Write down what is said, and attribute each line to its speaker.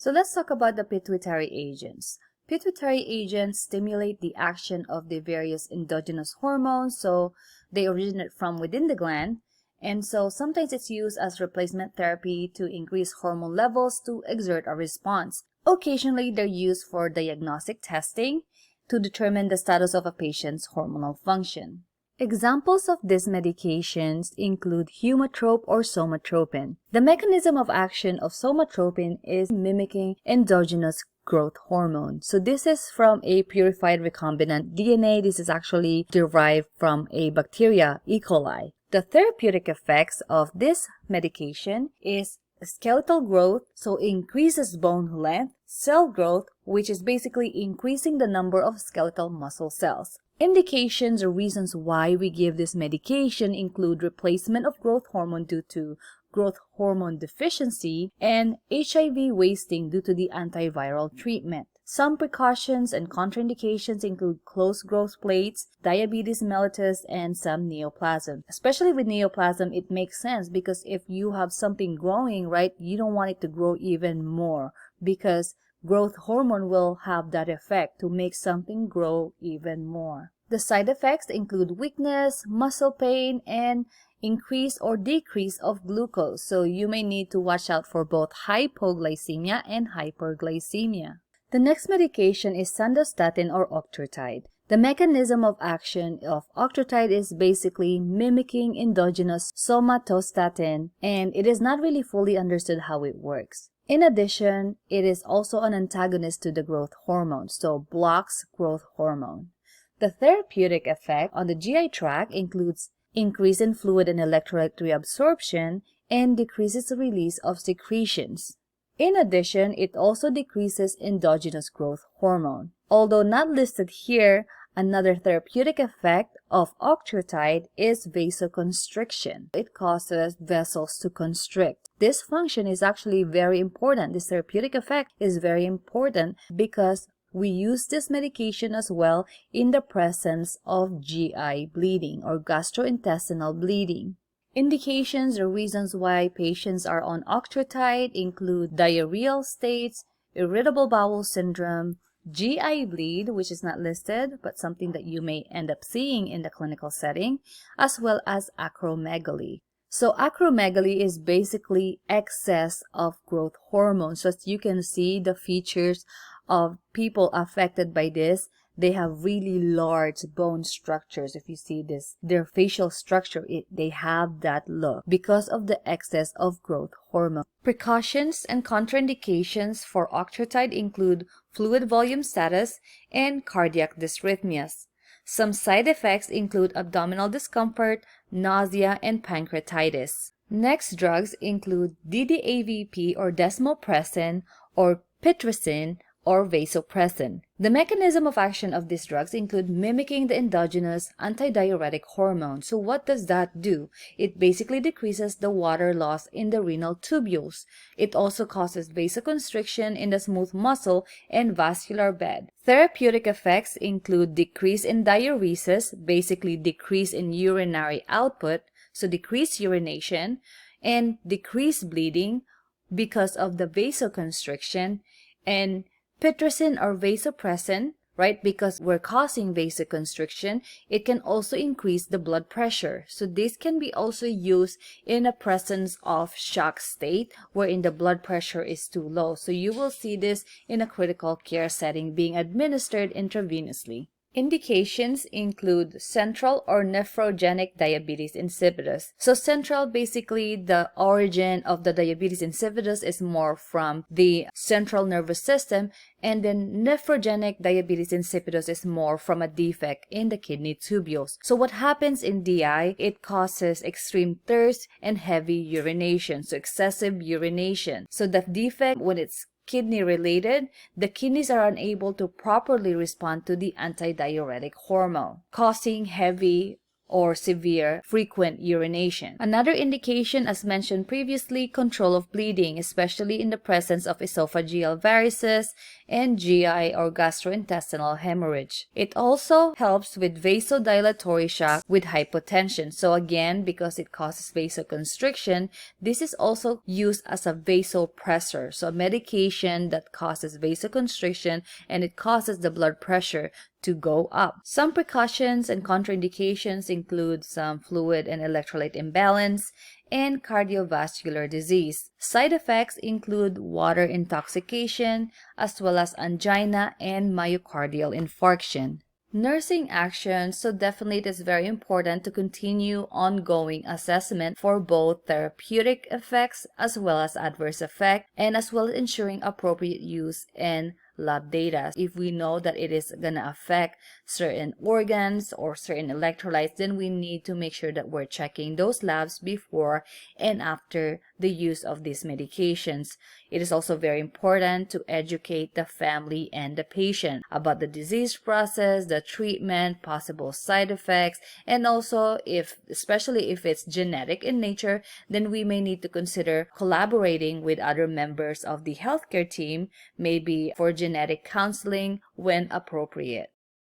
Speaker 1: So let's talk about the pituitary agents. Pituitary agents stimulate the action of the various endogenous hormones, so they originate from within the gland. And so sometimes it's used as replacement therapy to increase hormone levels to exert a response. Occasionally, they're used for diagnostic testing to determine the status of a patient's hormonal function. Examples of these medications include humotrope or somatropin. The mechanism of action of somatropin is mimicking endogenous growth hormone. So this is from a purified recombinant DNA. This is actually derived from a bacteria, E. coli. The therapeutic effects of this medication is skeletal growth, so increases bone length, cell growth, which is basically increasing the number of skeletal muscle cells. Indications or reasons why we give this medication include replacement of growth hormone due to growth hormone deficiency and HIV wasting due to the antiviral treatment. Some precautions and contraindications include closed growth plates, diabetes mellitus, and some neoplasm. Especially with neoplasm, it makes sense because if you have something growing, right, you don't want it to grow even more because growth hormone will have that effect to make something grow even more. The side effects include weakness, muscle pain, and increase or decrease of glucose. So you may need to watch out for both hypoglycemia and hyperglycemia. The next medication is sandostatin or octreotide. The mechanism of action of octreotide is basically mimicking endogenous somatostatin, and it is not really fully understood how it works. In addition, it is also an antagonist to the growth hormone, so blocks growth hormone. The therapeutic effect on the GI tract includes increase in fluid and electrolyte reabsorption and decreases the release of secretions. In addition, it also decreases endogenous growth hormone. Although not listed here, another therapeutic effect of octreotide is vasoconstriction. It causes vessels to constrict. This function is actually very important. This therapeutic effect is very important because we use this medication as well in the presence of GI bleeding or gastrointestinal bleeding. Indications or reasons why patients are on octreotide include diarrheal states, irritable bowel syndrome, GI bleed, which is not listed, but something that you may end up seeing in the clinical setting, as well as acromegaly. So acromegaly is basically excess of growth hormone. So as you can see, the features of people affected by this, they have really large bone structures. If you see this, their facial structure, they have that look because of the excess of growth hormone. Precautions and contraindications for octreotide include fluid volume status and cardiac dysrhythmias. Some side effects include abdominal discomfort, nausea, and pancreatitis. Next drugs include DDAVP or desmopressin or pitracin or vasopressin. The mechanism of action of these drugs include mimicking the endogenous antidiuretic hormone. So what does that do? It basically decreases the water loss in the renal tubules. It also causes vasoconstriction in the smooth muscle and vascular bed. Therapeutic effects include decrease in diuresis, basically decrease in urinary output, so decreased urination, and decreased bleeding because of the vasoconstriction, and pitracin or vasopressin, right? Because we're causing vasoconstriction, it can also increase the blood pressure. So this can be also used in the presence of shock state wherein the blood pressure is too low. So you will see this in a critical care setting being administered intravenously. Indications include central or nephrogenic diabetes insipidus. So central, basically the origin of the diabetes insipidus is more from the central nervous system, and then nephrogenic diabetes insipidus is more from a defect in the kidney tubules. So what happens in DI, it causes extreme thirst and heavy urination, so excessive urination. So the defect, when it's kidney related, the kidneys are unable to properly respond to the antidiuretic hormone, causing heavy or severe frequent urination. Another indication, as mentioned previously, control of bleeding, especially in the presence of esophageal varices and GI or gastrointestinal hemorrhage. It also helps with vasodilatory shock with hypotension. So again, because it causes vasoconstriction, this is also used as a vasopressor. So a medication that causes vasoconstriction and it causes the blood pressure to go up. Some precautions and contraindications include some fluid and electrolyte imbalance and cardiovascular disease. Side effects include water intoxication as well as angina and myocardial infarction. Nursing actions, so definitely it is very important to continue ongoing assessment for both therapeutic effects as well as adverse effect, and as well as ensuring appropriate use and lab data. If we know that it is going to affect certain organs or certain electrolytes, then we need to make sure that we're checking those labs before and after the use of these medications. It is also very important to educate the family and the patient about the disease process, the treatment, possible side effects, and also especially if it's genetic in nature, then we may need to consider collaborating with other members of the healthcare team, maybe for genetic counseling when appropriate.